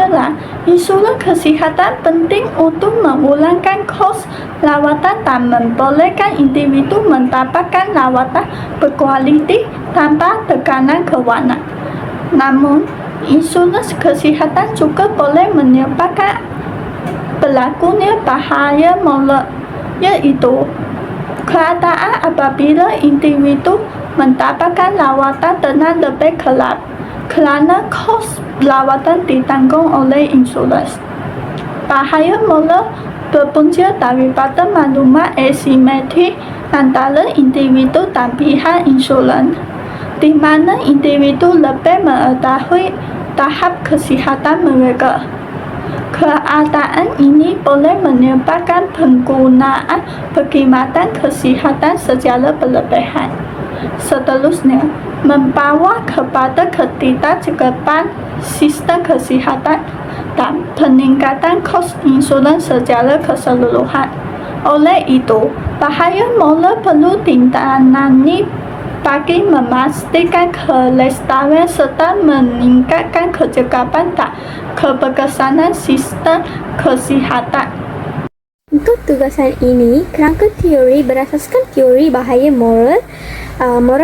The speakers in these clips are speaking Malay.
adalah insurans kesihatan penting untuk mengurangkan kos rawatan dan membolehkan individu mendapatkan rawatan berkualiti tanpa tekanan kewangan. Namun, insurans kesihatan juga boleh menyebabkan berlakunya bahaya moral, iaitu keadaan apabila individu mendapatkan rawatan dengan lebih kelak kerana kos rawatan ditanggung oleh insurans. Bahaya moral berpunca daripada maklumat asimetrik antara individu dan pihak insurans, di mana individu lebih mengetahui tahap kesihatan mereka. Keadaan ini boleh menyebabkan penggunaan perkhidmatan kesihatan secara berlebihan. Seterusnya, membawa kepada ketidakcukupan sistem kesihatan dan peningkatan kos insurans secara keseluruhan. Oleh itu, bahaya moral perlu ditangani bagi memastikan kelestarian serta meningkatkan kecekapan dan keberkesanan sistem kesihatan. Untuk tugasan ini, kerangka teori berasaskan teori bahaya moral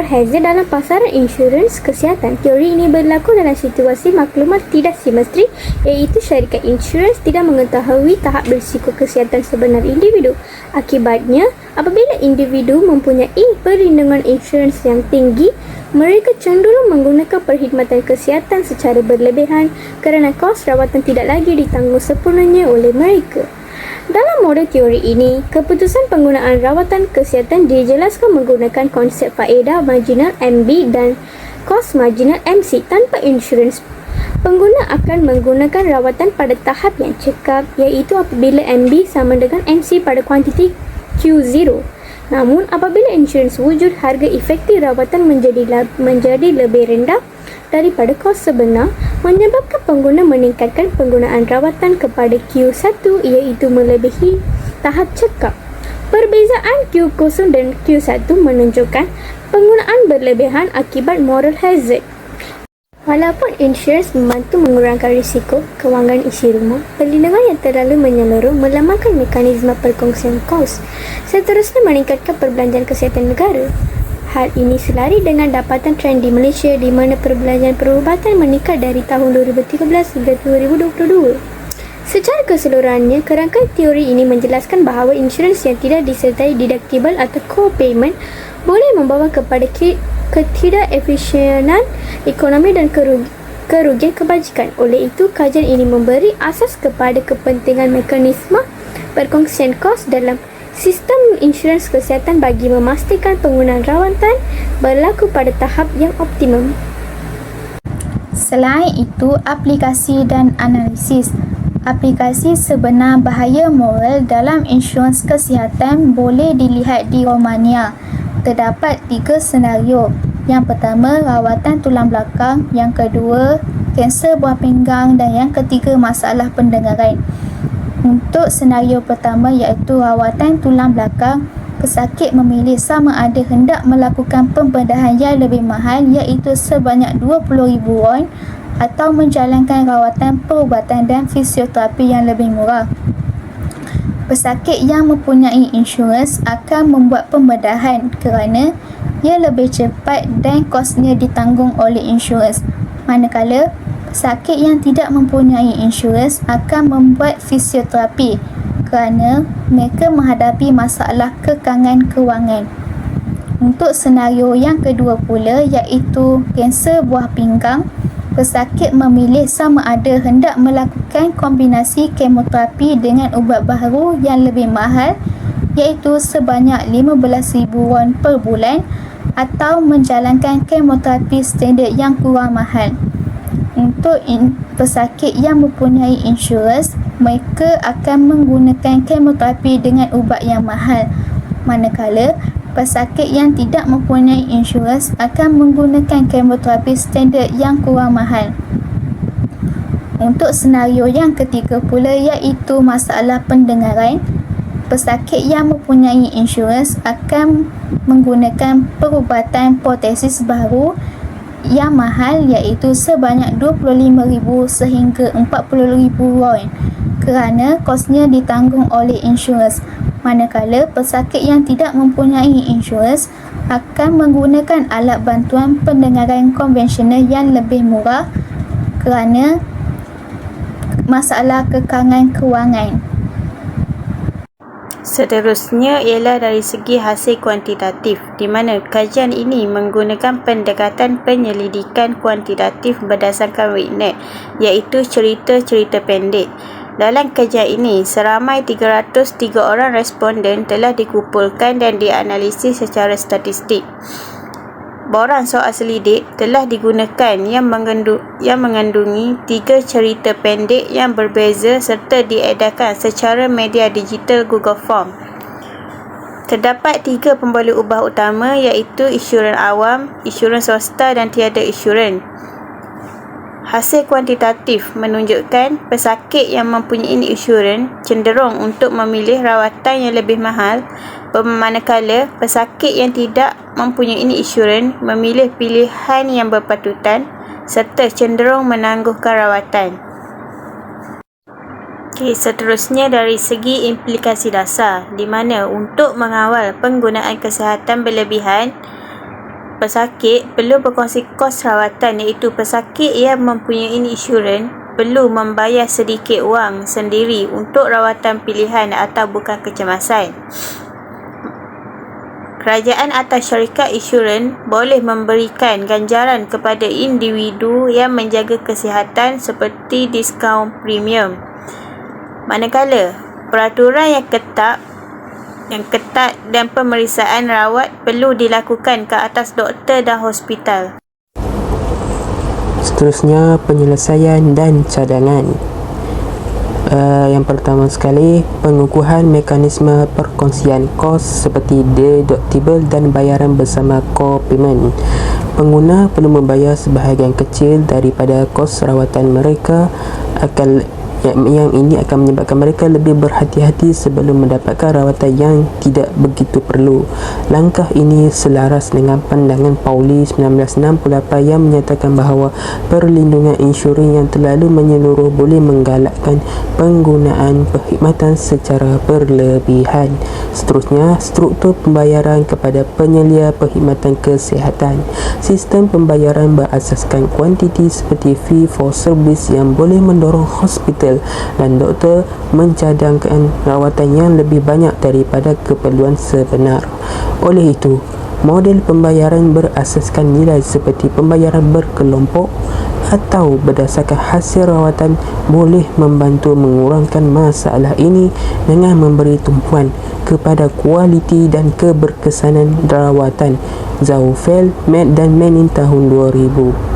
hazard dalam pasaran insurans kesihatan. Teori ini berlaku dalam situasi maklumat tidak simetrik, iaitu syarikat insurans tidak mengetahui tahap berisiko kesihatan sebenar individu. Akibatnya, apabila individu mempunyai perlindungan insurans yang tinggi, mereka cenderung menggunakan perkhidmatan kesihatan secara berlebihan kerana kos rawatan tidak lagi ditanggung sepenuhnya oleh mereka. Dalam model teori ini, keputusan penggunaan rawatan kesihatan dijelaskan menggunakan konsep faedah marginal MB dan kos marginal MC tanpa insurans. Pengguna akan menggunakan rawatan pada tahap yang cekap, iaitu apabila MB sama dengan MC pada kuantiti Q0. Namun, apabila insurans wujud, harga efektif rawatan menjadi lebih rendah daripada kos sebenar, menyebabkan pengguna meningkatkan penggunaan rawatan kepada Q1, iaitu melebihi tahap cekap. Perbezaan Q0 dan Q1 menunjukkan penggunaan berlebihan akibat moral hazard. Walaupun insurans membantu mengurangkan risiko kewangan isi rumah, perlindungan yang terlalu menyeluruh melemahkan mekanisme perkongsian kos, seterusnya meningkatkan perbelanjaan kesihatan negara. Hal ini selari dengan dapatan trend di Malaysia di mana perbelanjaan perubatan meningkat dari tahun 2013 hingga 2022. Secara keseluruhannya, kerangka teori ini menjelaskan bahawa insurans yang tidak disertai deductible atau co-payment boleh membawa kepada ketidakefisienan ekonomi dan kerugian kebajikan. Oleh itu, kajian ini memberi asas kepada kepentingan mekanisme perkongsian kos dalam sistem insurans kesihatan bagi memastikan penggunaan rawatan berlaku pada tahap yang optimum. Selain itu, aplikasi dan analisis. Aplikasi sebenar bahaya moral dalam insurans kesihatan boleh dilihat di Romania. Terdapat 3 senario. Yang pertama, rawatan tulang belakang. Yang kedua, kanser buah pinggang. Dan yang ketiga, masalah pendengaran. Untuk senario pertama iaitu rawatan tulang belakang, pesakit memilih sama ada hendak melakukan pembedahan yang lebih mahal iaitu sebanyak RM20,000 atau menjalankan rawatan perubatan dan fisioterapi yang lebih murah. Pesakit yang mempunyai insurans akan membuat pembedahan kerana ia lebih cepat dan kosnya ditanggung oleh insurans. Manakala pesakit yang tidak mempunyai insurans akan membuat fisioterapi kerana mereka menghadapi masalah kekangan kewangan. Untuk senario yang kedua pula iaitu kanser buah pinggang, pesakit memilih sama ada hendak melakukan kombinasi kemoterapi dengan ubat baharu yang lebih mahal iaitu sebanyak RM15,000 per bulan atau menjalankan kemoterapi standard yang kurang mahal. Untuk pesakit yang mempunyai insurans, mereka akan menggunakan kemoterapi dengan ubat yang mahal. Manakala pesakit yang tidak mempunyai insurans akan menggunakan kemoterapi standard yang kurang mahal. Untuk senario yang ketiga pula iaitu masalah pendengaran, pesakit yang mempunyai insurans akan menggunakan perubatan protesis baru yang mahal iaitu sebanyak 25,000 sehingga 40,000 won kerana kosnya ditanggung oleh insurans, manakala pesakit yang tidak mempunyai insurans akan menggunakan alat bantuan pendengaran konvensional yang lebih murah kerana masalah kekangan kewangan. Seterusnya ialah dari segi hasil kuantitatif, di mana kajian ini menggunakan pendekatan penyelidikan kuantitatif berdasarkan WIGNET, iaitu cerita-cerita pendek. Dalam kajian ini, seramai 303 orang responden telah dikumpulkan dan dianalisis secara statistik. Borang soal selidik telah digunakan yang mengandungi 3 cerita pendek yang berbeza serta diedarkan secara media digital Google Form. Terdapat 3 pemboleh ubah utama iaitu insurans awam, insurans swasta dan tiada insurans. Hasil kuantitatif menunjukkan pesakit yang mempunyai insurans cenderung untuk memilih rawatan yang lebih mahal, manakala pesakit yang tidak mempunyai insurans memilih pilihan yang berpatutan serta cenderung menangguhkan rawatan. Seterusnya dari segi implikasi dasar, di mana untuk mengawal penggunaan kesihatan berlebihan, pesakit perlu berkongsi kos rawatan, iaitu pesakit yang mempunyai insurans perlu membayar sedikit wang sendiri untuk rawatan pilihan atau bukan kecemasan. Kerajaan atau syarikat insurans boleh memberikan ganjaran kepada individu yang menjaga kesihatan seperti diskaun premium. Manakala peraturan yang ketat dan pemeriksaan rawat perlu dilakukan ke atas doktor dan hospital. Seterusnya, penyelesaian dan cadangan. Yang pertama sekali, pengukuhan mekanisme perkongsian kos seperti deductible dan bayaran bersama co-payment. Pengguna perlu membayar sebahagian kecil daripada kos rawatan mereka yang ini akan menyebabkan mereka lebih berhati-hati sebelum mendapatkan rawatan yang tidak begitu perlu. Langkah ini selaras dengan pandangan Pauli 1968 yang menyatakan bahawa perlindungan insurans yang terlalu menyeluruh boleh menggalakkan penggunaan perkhidmatan secara berlebihan. Seterusnya, struktur pembayaran kepada penyelia perkhidmatan kesihatan. Sistem pembayaran berasaskan kuantiti seperti fee for service yang boleh mendorong hospital dan doktor mencadangkan rawatan yang lebih banyak daripada keperluan sebenar. Oleh itu, model pembayaran berasaskan nilai seperti pembayaran berkelompok atau berdasarkan hasil rawatan boleh membantu mengurangkan masalah ini dengan memberi tumpuan kepada kualiti dan keberkesanan rawatan. Zaufel, Med dan Menin tahun 2000.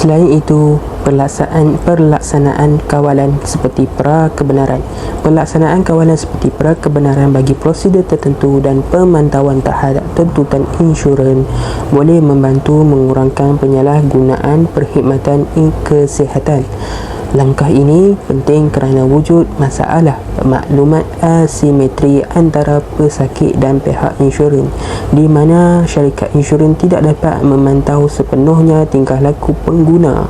Selain itu, pelaksanaan kawalan seperti pra-kebenaran. Pelaksanaan kawalan seperti pra-kebenaran bagi prosedur tertentu dan pemantauan terhadap tuntutan insurans boleh membantu mengurangkan penyalahgunaan perkhidmatan kesihatan. Langkah ini penting kerana wujud masalah maklumat asimetri antara pesakit dan pihak insurans, di mana syarikat insurans tidak dapat memantau sepenuhnya tingkah laku pengguna.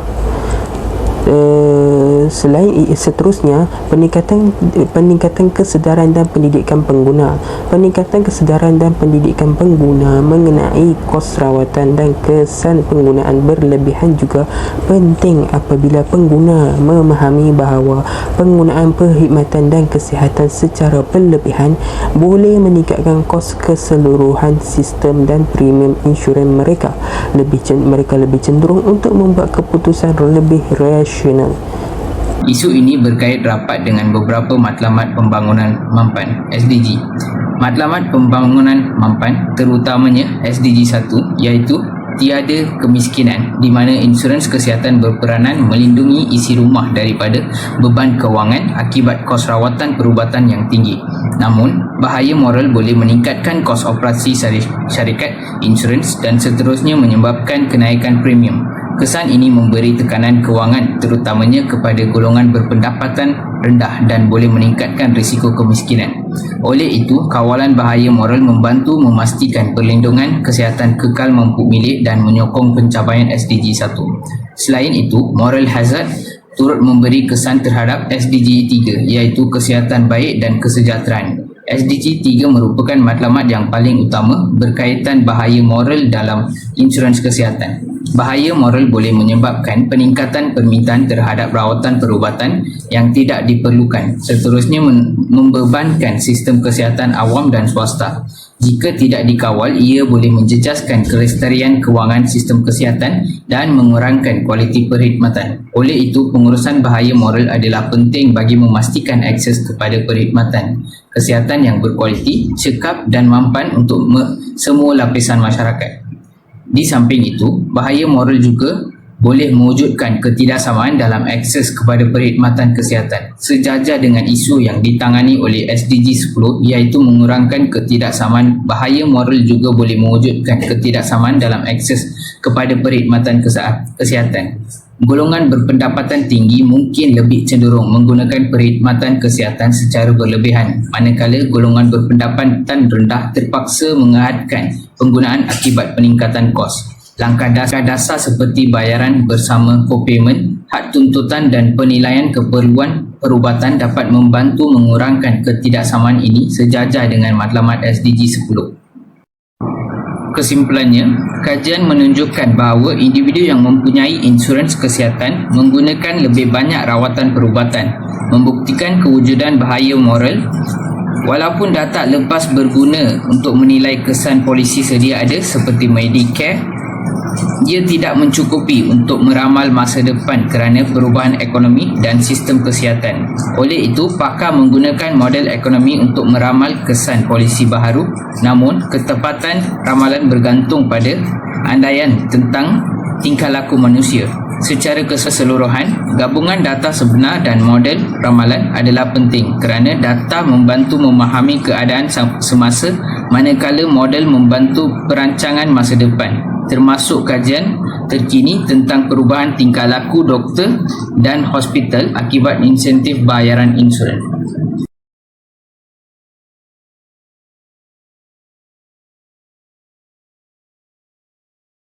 Seterusnya, peningkatan kesedaran dan pendidikan pengguna. Peningkatan kesedaran dan pendidikan pengguna mengenai kos rawatan dan kesan penggunaan berlebihan juga penting apabila pengguna memahami bahawa penggunaan perkhidmatan dan kesihatan secara berlebihan boleh meningkatkan kos keseluruhan sistem dan premium insurans mereka. Mereka lebih cenderung untuk membuat keputusan lebih rasional. Isu ini berkait rapat dengan beberapa matlamat pembangunan mampan (SDG). Matlamat pembangunan mampan terutamanya SDG 1 iaitu tiada kemiskinan, di mana insurans kesihatan berperanan melindungi isi rumah daripada beban kewangan akibat kos rawatan perubatan yang tinggi. Namun, bahaya moral boleh meningkatkan kos operasi syarikat insurans dan seterusnya menyebabkan kenaikan premium. Kesan ini memberi tekanan kewangan terutamanya kepada golongan berpendapatan rendah dan boleh meningkatkan risiko kemiskinan. Oleh itu, kawalan bahaya moral membantu memastikan perlindungan kesihatan kekal mampu milik dan menyokong pencapaian SDG 1. Selain itu, moral hazard turut memberi kesan terhadap SDG 3 iaitu kesihatan baik dan kesejahteraan. SDG 3 merupakan matlamat yang paling utama berkaitan bahaya moral dalam insurans kesihatan. Bahaya moral boleh menyebabkan peningkatan permintaan terhadap rawatan perubatan yang tidak diperlukan, seterusnya membebankan sistem kesihatan awam dan swasta. Jika tidak dikawal, ia boleh menjejaskan kelestarian kewangan sistem kesihatan dan mengurangkan kualiti perkhidmatan. Oleh itu, pengurusan bahaya moral adalah penting bagi memastikan akses kepada perkhidmatan kesihatan yang berkualiti, cekap dan mampan untuk semua lapisan masyarakat. Di samping itu, bahaya moral juga boleh mewujudkan ketidaksamaan dalam akses kepada perkhidmatan kesihatan sejajar dengan isu yang ditangani oleh SDG 10 iaitu mengurangkan ketidaksamaan. Bahaya moral juga boleh mewujudkan ketidaksamaan dalam akses kepada perkhidmatan kesihatan. Golongan berpendapatan tinggi mungkin lebih cenderung menggunakan perkhidmatan kesihatan secara berlebihan, manakala golongan berpendapatan rendah terpaksa menghadkan penggunaan akibat peningkatan kos. Langkah dasar seperti bayaran bersama co-payment, had tuntutan dan penilaian keperluan perubatan dapat membantu mengurangkan ketidaksamaan ini sejajar dengan matlamat SDG 10. Kesimpulannya, kajian menunjukkan bahawa individu yang mempunyai insurans kesihatan menggunakan lebih banyak rawatan perubatan, membuktikan kewujudan bahaya moral. Walaupun data lepas berguna untuk menilai kesan polisi sedia ada seperti Medicare, ia tidak mencukupi untuk meramal masa depan kerana perubahan ekonomi dan sistem kesihatan. Oleh itu, pakar menggunakan model ekonomi untuk meramal kesan polisi baharu, namun ketepatan ramalan bergantung pada andaian tentang tingkah laku manusia. Secara keseluruhan, gabungan data sebenar dan model ramalan adalah penting kerana data membantu memahami keadaan semasa, manakala model membantu perancangan masa depan, termasuk kajian terkini tentang perubahan tingkah laku doktor dan hospital akibat insentif bayaran insurans.